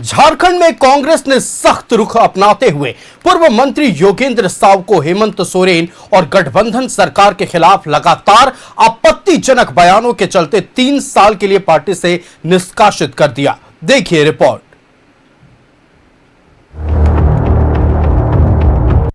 झारखंड में कांग्रेस ने सख्त रुख अपनाते हुए पूर्व मंत्री योगेंद्र साव को हेमंत सोरेन और गठबंधन सरकार के खिलाफ लगातार आपत्तिजनक बयानों के चलते 3 साल के लिए पार्टी से निष्कासित कर दिया। देखिए रिपोर्ट।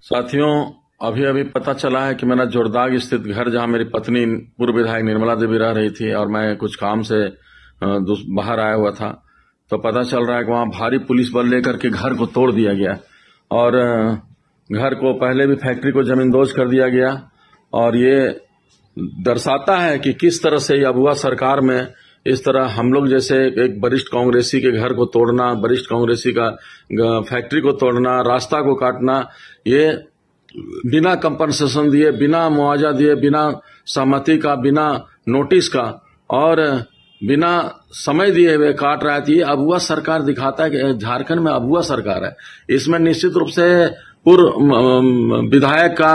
साथियों, अभी पता चला है कि मेरा जोरदाग स्थित घर, जहां मेरी पत्नी पूर्व विधायक निर्मला देवी रह रही थी और मैं कुछ काम से बाहर आया हुआ था, तो पता चल रहा है कि वहां भारी पुलिस बल लेकर के घर को तोड़ दिया गया और घर को पहले भी फैक्ट्री को जमींदोज कर दिया गया। और ये दर्शाता है कि किस तरह से अबुआ सरकार में इस तरह हम लोग जैसे एक वरिष्ठ कांग्रेसी के घर को तोड़ना, वरिष्ठ कांग्रेसी का फैक्ट्री को तोड़ना, रास्ता को काटना, ये बिना कंपनसेशन दिए, बिना मुआवजा दिए, बिना सहमति का, बिना नोटिस का और बिना समय दिए हुए काट रहा थी। अबुआ सरकार दिखाता है कि झारखंड में अबुआ सरकार है। इसमें निश्चित रूप से पूर्व विधायक का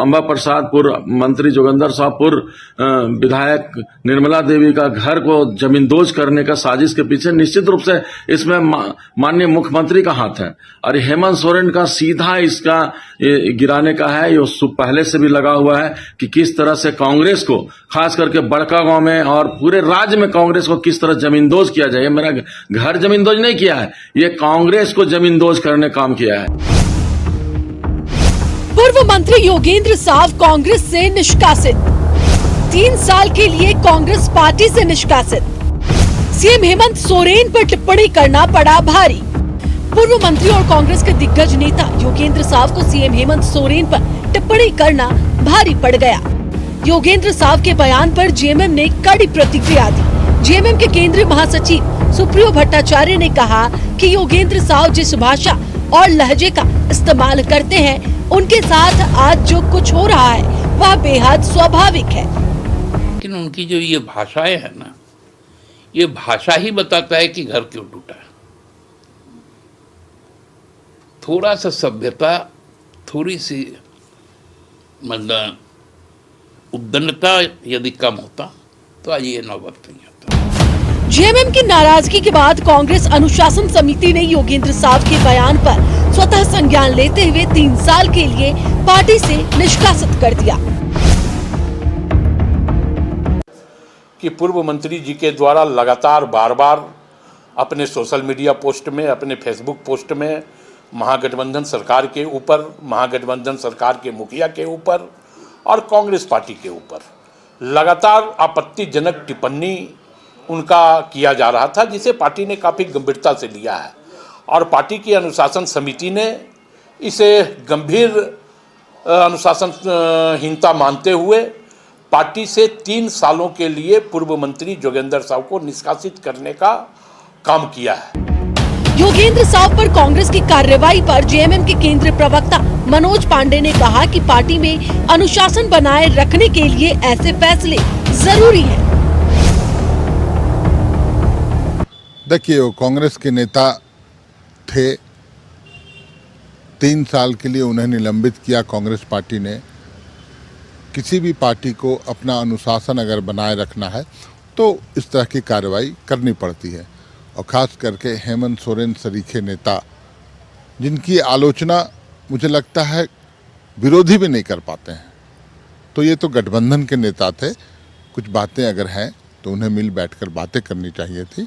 अंबा प्रसाद, पूर्व मंत्री जोगेंद्र साहब, पूर्व विधायक निर्मला देवी का घर को जमींदोज करने का साजिश के पीछे निश्चित रूप से इसमें माननीय मुख्यमंत्री का हाथ है और हेमंत सोरेन का सीधा इसका गिराने का है। ये पहले से भी लगा हुआ है कि किस तरह से कांग्रेस को, खास करके बड़का गांव में और पूरे राज्य में कांग्रेस को किस तरह जमींदोज किया जाए। मेरा घर जमींदोज नहीं किया है, ये कांग्रेस को जमींदोज करने काम किया है। पूर्व मंत्री योगेंद्र साव कांग्रेस से निष्कासित, 3 साल के लिए कांग्रेस पार्टी से निष्कासित। सीएम हेमंत सोरेन पर टिप्पणी करना पड़ा भारी। पूर्व मंत्री और कांग्रेस के दिग्गज नेता योगेंद्र साव को सीएम हेमंत सोरेन पर टिप्पणी करना भारी पड़ गया। योगेंद्र साव के बयान पर जेएमएम ने कड़ी प्रतिक्रिया दी। जेएमएम के केंद्रीय महासचिव सुप्रियो भट्टाचार्य ने कहा कि योगेंद्र साव जिस भाषा और लहजे का इस्तेमाल करते हैं, उनके साथ आज जो कुछ हो रहा है वह बेहद स्वाभाविक है। लेकिन उनकी जो ये भाषाएं है ना, ये भाषा ही बताता है कि घर क्यों टूटा है। थोड़ा सा सभ्यता, थोड़ी सी मतलब उद्दंडता यदि कम होता तो आज ये नौबत नहीं आता। जेएमएम की नाराजगी के बाद कांग्रेस अनुशासन समिति ने योगेंद्र साव के बयान पर स्वतः संज्ञान लेते हुए 3 साल के लिए पार्टी से निष्कासित कर दिया। कि पूर्व मंत्री जी के द्वारा लगातार बार अपने सोशल मीडिया पोस्ट में, अपने फेसबुक पोस्ट में महागठबंधन सरकार के ऊपर, महागठबंधन सरकार के मुखिया के ऊपर और कांग्रेस पार्टी के ऊपर लगातार आपत्तिजनक टिप्पणी उनका किया जा रहा था, जिसे पार्टी ने काफ़ी गंभीरता से लिया है और पार्टी की अनुशासन समिति ने इसे गंभीर अनुशासनहीनता मानते हुए पार्टी से 3 सालों के लिए पूर्व मंत्री योगेंद्र साव को निष्कासित करने का काम किया है। योगेंद्र साव पर कांग्रेस की कार्रवाई पर जेएमएम के केंद्रीय प्रवक्ता मनोज पांडे ने कहा कि पार्टी में अनुशासन बनाए रखने के लिए ऐसे फैसले जरूरी हैं। देखिए, वो कांग्रेस के नेता थे, 3 साल के लिए उन्हें निलंबित किया कांग्रेस पार्टी ने। किसी भी पार्टी को अपना अनुशासन अगर बनाए रखना है तो इस तरह की कार्रवाई करनी पड़ती है और ख़ास करके हेमंत सोरेन सरीखे नेता, जिनकी आलोचना मुझे लगता है विरोधी भी नहीं कर पाते हैं, तो ये तो गठबंधन के नेता थे। कुछ बातें अगर हैं तो उन्हें मिल बैठकर बातें करनी चाहिए थी।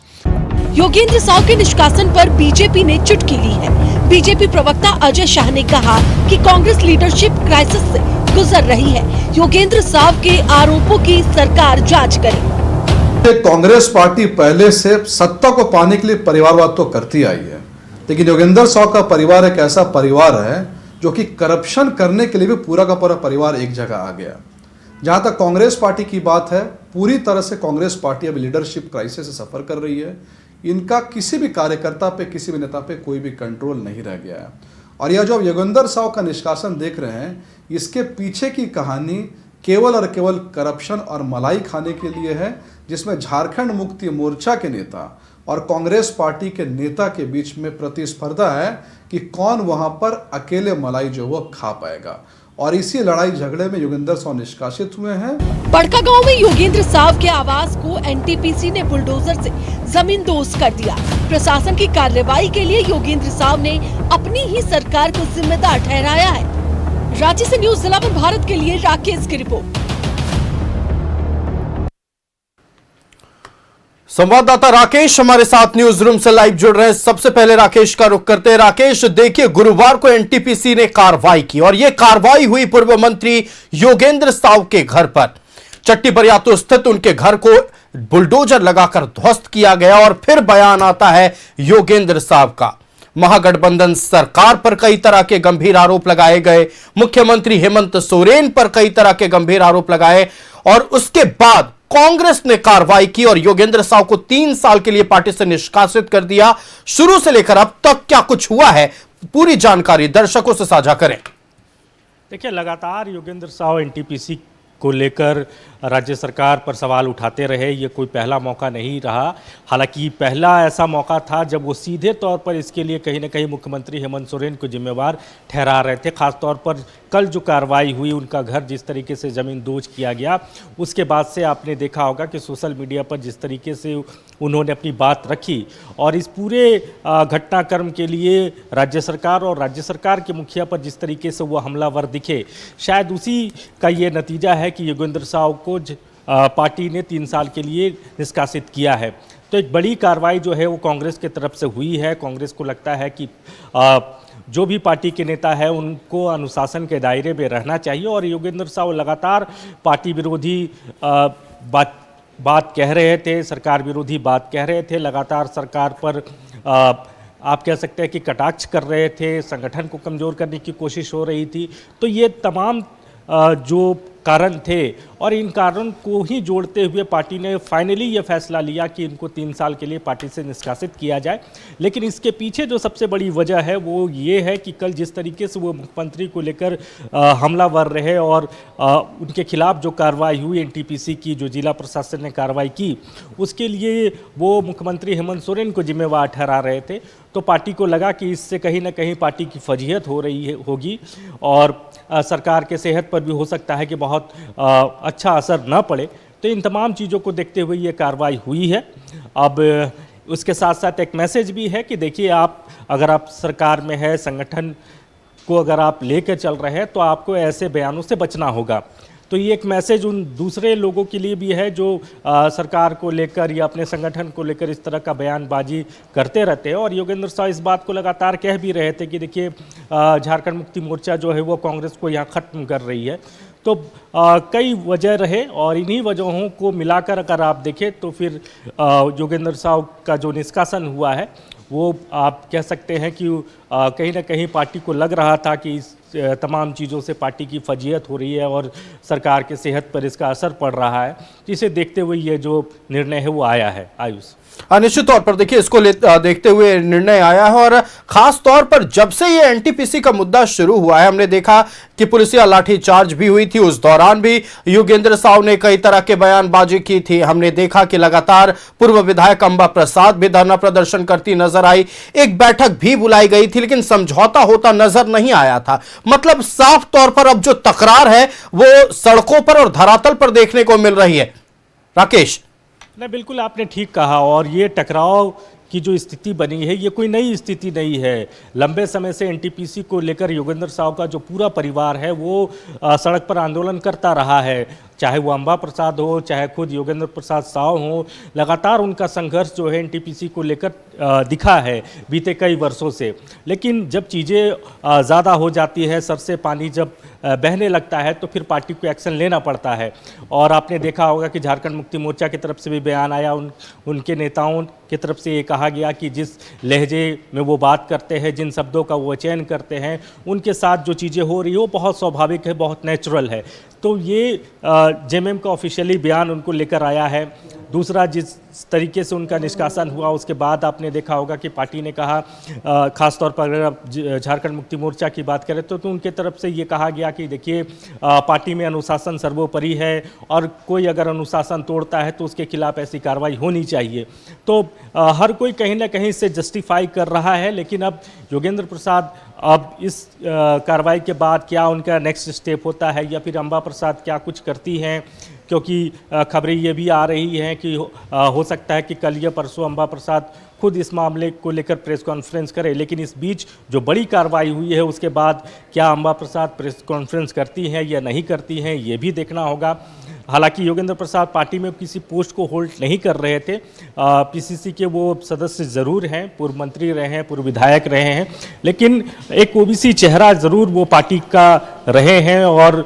योगेंद्र साव के निष्कासन पर बीजेपी ने चुटकी ली है। बीजेपी प्रवक्ता अजय शाह ने कहा कि कांग्रेस लीडरशिप क्राइसिस से गुजर रही है। योगेंद्र साव के आरोपों की सरकार जांच करे। कांग्रेस पार्टी पहले से सत्ता को पाने के लिए परिवारवाद तो करती आई है, लेकिन योगेंद्र साव का परिवार एक ऐसा परिवार है जो कि करप्शन करने के लिए भी पूरा का पूरा परिवार एक जगह आ गया। जहां तक कांग्रेस पार्टी की बात है, पूरी तरह से कांग्रेस पार्टी अब लीडरशिप क्राइसिस से सफर कर रही है। इनका किसी भी कार्यकर्ता पे, किसी भी नेता पे कोई भी कंट्रोल नहीं रह गया है। और यह जो अब योगेंद्र साव का निष्कासन देख रहे हैं, इसके पीछे की कहानी केवल और केवल करप्शन और मलाई खाने के लिए है, जिसमें झारखंड मुक्ति मोर्चा के नेता और कांग्रेस पार्टी के नेता के बीच में प्रतिस्पर्धा है कि कौन वहां पर अकेले मलाई जो वो खा पाएगा। और इसी लड़ाई झगड़े में योगेंद्र साव निष्कासित हुए हैं। बड़कागांव में योगेंद्र साव के आवास को एनटीपीसी ने बुलडोजर से जमींदोज कर दिया। प्रशासन की कार्रवाई के लिए योगेंद्र साव ने अपनी ही सरकार को जिम्मेदार ठहराया है। रांची से न्यूज 11 भारत के लिए राकेश की रिपोर्ट। संवाददाता राकेश हमारे साथ न्यूज रूम से लाइव जुड़ रहे हैं। सबसे पहले राकेश का रुख करते हैं। राकेश, देखिए, गुरुवार को एनटीपीसी ने कार्रवाई की और यह कार्रवाई हुई पूर्व मंत्री योगेंद्र साव के घर पर। चट्टी बरियातू स्थित उनके घर को बुलडोजर लगाकर ध्वस्त किया गया और फिर बयान आता है योगेंद्र साव का। महागठबंधन सरकार पर कई तरह के गंभीर आरोप लगाए गए, मुख्यमंत्री हेमंत सोरेन पर कई तरह के गंभीर आरोप लगाए और उसके बाद कांग्रेस ने कार्रवाई की और योगेंद्र साव को 3 साल के लिए पार्टी से निष्कासित कर दिया। शुरू से लेकर अब तक क्या कुछ हुआ है, पूरी जानकारी दर्शकों से साझा करें। देखिए, लगातार योगेंद्र साव एनटीपीसी को लेकर राज्य सरकार पर सवाल उठाते रहे। ये कोई पहला मौका नहीं रहा। हालांकि पहला ऐसा मौका था जब वो सीधे तौर पर इसके लिए कहीं ना कहीं मुख्यमंत्री हेमंत सोरेन को जिम्मेवार ठहरा रहे थे। खासतौर पर कल जो कार्रवाई हुई, उनका घर जिस तरीके से ज़मींदोज किया गया, उसके बाद से आपने देखा होगा कि सोशल मीडिया पर जिस तरीके से उन्होंने अपनी बात रखी और इस पूरे घटनाक्रम के लिए राज्य सरकार और राज्य सरकार के मुखिया पर जिस तरीके से वो हमलावर दिखे, शायद उसी का ये नतीजा है कि योगेंद्र साव को पार्टी ने 3 साल के लिए निष्कासित किया है। तो एक बड़ी कार्रवाई जो है वो कांग्रेस की तरफ से हुई है। कांग्रेस को लगता है कि जो भी पार्टी के नेता है उनको अनुशासन के दायरे में रहना चाहिए और योगेंद्र साव लगातार पार्टी विरोधी बात कह रहे थे, सरकार विरोधी बात कह रहे थे, लगातार सरकार पर आप कह सकते हैं कि कटाक्ष कर रहे थे, संगठन को कमज़ोर करने की कोशिश हो रही थी। तो ये तमाम जो कारण थे और इन कारण को ही जोड़ते हुए पार्टी ने फाइनली ये फैसला लिया कि इनको 3 साल के लिए पार्टी से निष्कासित किया जाए। लेकिन इसके पीछे जो सबसे बड़ी वजह है वो ये है कि कल जिस तरीके से वो मुख्यमंत्री को लेकर हमलावर रहे और उनके खिलाफ जो कार्रवाई हुई एनटीपीसी की, जो जिला प्रशासन ने कार्रवाई की, उसके लिए वो मुख्यमंत्री हेमंत सोरेन को जिम्मेवार ठहरा रहे थे। तो पार्टी को लगा कि इससे कहीं ना कहीं पार्टी की फजीहत हो रही होगी और सरकार के सेहत पर भी हो सकता है कि बहुत अच्छा असर न पड़े। तो इन तमाम चीज़ों को देखते हुए ये कार्रवाई हुई है। अब उसके साथ साथ एक मैसेज भी है कि देखिए, अगर आप सरकार में है, संगठन को अगर आप लेकर चल रहे हैं तो आपको ऐसे बयानों से बचना होगा। तो ये एक मैसेज उन दूसरे लोगों के लिए भी है जो सरकार को लेकर या अपने संगठन को लेकर इस तरह का बयानबाजी करते रहते हैं। और योगेंद्र साव इस बात को लगातार कह भी रहे थे कि देखिए, झारखंड मुक्ति मोर्चा जो है वो कांग्रेस को यहाँ ख़त्म कर रही है। तो कई वजह रहे और इन्हीं वजहों को मिलाकर अगर आप देखें तो फिर योगेंद्र साव का जो निष्कासन हुआ है वो आप कह सकते हैं कि कहीं ना कहीं पार्टी को लग रहा था कि इस तमाम चीज़ों से पार्टी की फजीहत हो रही है और सरकार के सेहत पर इसका असर पड़ रहा है, जिसे देखते हुए ये जो निर्णय है वो आया है। आयुष, निश्चित तौर पर देखिए, इसको देखते हुए निर्णय आया है और खास तौर पर जब से ये एनटीपीसी का मुद्दा शुरू हुआ है, हमने देखा कि पुलिसिया लाठीचार्ज भी हुई थी। उस दौरान भी योगेंद्र साव ने कई तरह के बयानबाजी की थी। हमने देखा कि लगातार पूर्व विधायक अंबा प्रसाद भी धरना प्रदर्शन करती नजर आई। एक बैठक भी बुलाई गई थी लेकिन समझौता होता नजर नहीं आया था। मतलब साफ तौर पर अब जो तकरार है वो सड़कों पर और धरातल पर देखने को मिल रही है। राकेश, नहीं, बिल्कुल आपने ठीक कहा। और ये टकराव की जो स्थिति बनी है ये कोई नई स्थिति नहीं है। लंबे समय से एनटीपीसी को लेकर योगेंद्र साव का जो पूरा परिवार है वो सड़क पर आंदोलन करता रहा है। चाहे वो अंबा प्रसाद हो, चाहे खुद योगेंद्र प्रसाद साव हो, लगातार उनका संघर्ष जो है एनटीपीसी को लेकर दिखा है बीते कई वर्षों से। लेकिन जब चीज़ें ज़्यादा हो जाती है, सर से पानी जब बहने लगता है तो फिर पार्टी को एक्शन लेना पड़ता है। और आपने देखा होगा कि झारखंड मुक्ति मोर्चा की तरफ से भी बयान आया, उनके नेताओं की तरफ से ये कहा गया कि जिस लहजे में वो बात करते हैं, जिन शब्दों का वो चयन करते हैं, उनके साथ जो चीज़ें हो रही है वो बहुत स्वाभाविक है, बहुत नेचुरल है। तो ये जेएमएम का ऑफिशियली बयान उनको लेकर आया है। दूसरा, जिस तरीके से उनका निष्कासन हुआ उसके बाद आपने देखा होगा कि पार्टी ने कहा, खासतौर पर अगर आप झारखंड मुक्ति मोर्चा की बात करें तो उनके तरफ से ये कहा गया कि देखिए, पार्टी में अनुशासन सर्वोपरि है और कोई अगर अनुशासन तोड़ता है तो उसके खिलाफ ऐसी कार्रवाई होनी चाहिए। तो हर कोई कहीं ना कहीं से जस्टिफाई कर रहा है। लेकिन अब योगेंद्र प्रसाद अब इस कार्रवाई के बाद क्या उनका नेक्स्ट स्टेप होता है या फिर अंबा प्रसाद क्या कुछ करती हैं, क्योंकि खबरें ये भी आ रही हैं कि हो सकता है कि कल या परसों अंबा प्रसाद खुद इस मामले को लेकर प्रेस कॉन्फ्रेंस करे। लेकिन इस बीच जो बड़ी कार्रवाई हुई है उसके बाद क्या अंबा प्रसाद प्रेस कॉन्फ्रेंस करती हैं या नहीं करती हैं, ये भी देखना होगा। हालांकि योगेंद्र प्रसाद पार्टी में किसी पोस्ट को होल्ड नहीं कर रहे थे, पीसीसी के वो सदस्य ज़रूर हैं, पूर्व मंत्री रहे हैं, पूर्व विधायक रहे हैं, लेकिन एक ओबीसी चेहरा ज़रूर वो पार्टी का रहे हैं। और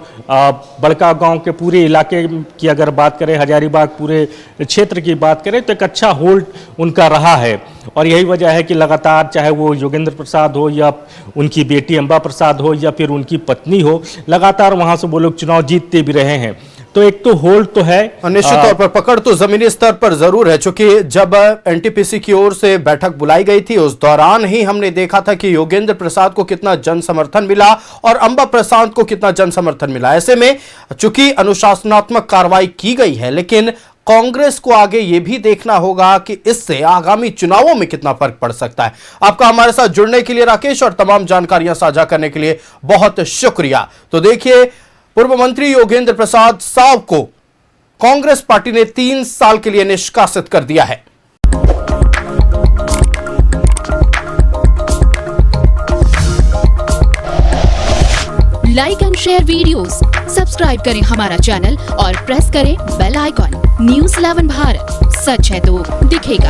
बड़का गांव के पूरे इलाके की अगर बात करें, हजारीबाग पूरे क्षेत्र की बात करें, तो एक अच्छा होल्ड उनका रहा है। और यही वजह है कि लगातार चाहे वो योगेंद्र प्रसाद हो या उनकी बेटी अंबा प्रसाद हो या फिर उनकी पत्नी हो, लगातार वहाँ से वो लोग चुनाव जीतते भी रहे हैं। तो एक तो होल्ड तो है, निश्चित तौर पर पकड़ तो जमीनी स्तर पर जरूर है, क्योंकि जब एनटीपीसी की ओर से बैठक बुलाई गई थी उस दौरान ही हमने देखा था कि योगेंद्र प्रसाद को कितना जन समर्थन मिला और अंबा प्रसाद को कितना जन समर्थन मिला। ऐसे में चूंकि अनुशासनात्मक कार्रवाई की गई है, लेकिन कांग्रेस को आगे यह भी देखना होगा कि इससे आगामी चुनावों में कितना फर्क पड़ सकता है। आपका हमारे साथ जुड़ने के लिए राकेश और तमाम जानकारियां साझा करने के लिए बहुत शुक्रिया। तो देखिए, पूर्व मंत्री योगेंद्र प्रसाद साव को कांग्रेस पार्टी ने 3 साल के लिए निष्कासित कर दिया है। Like and share videos, subscribe करें हमारा चैनल और प्रेस करें बेल आइकॉन। न्यूज़ 11 भारत, सच है तो दिखेगा।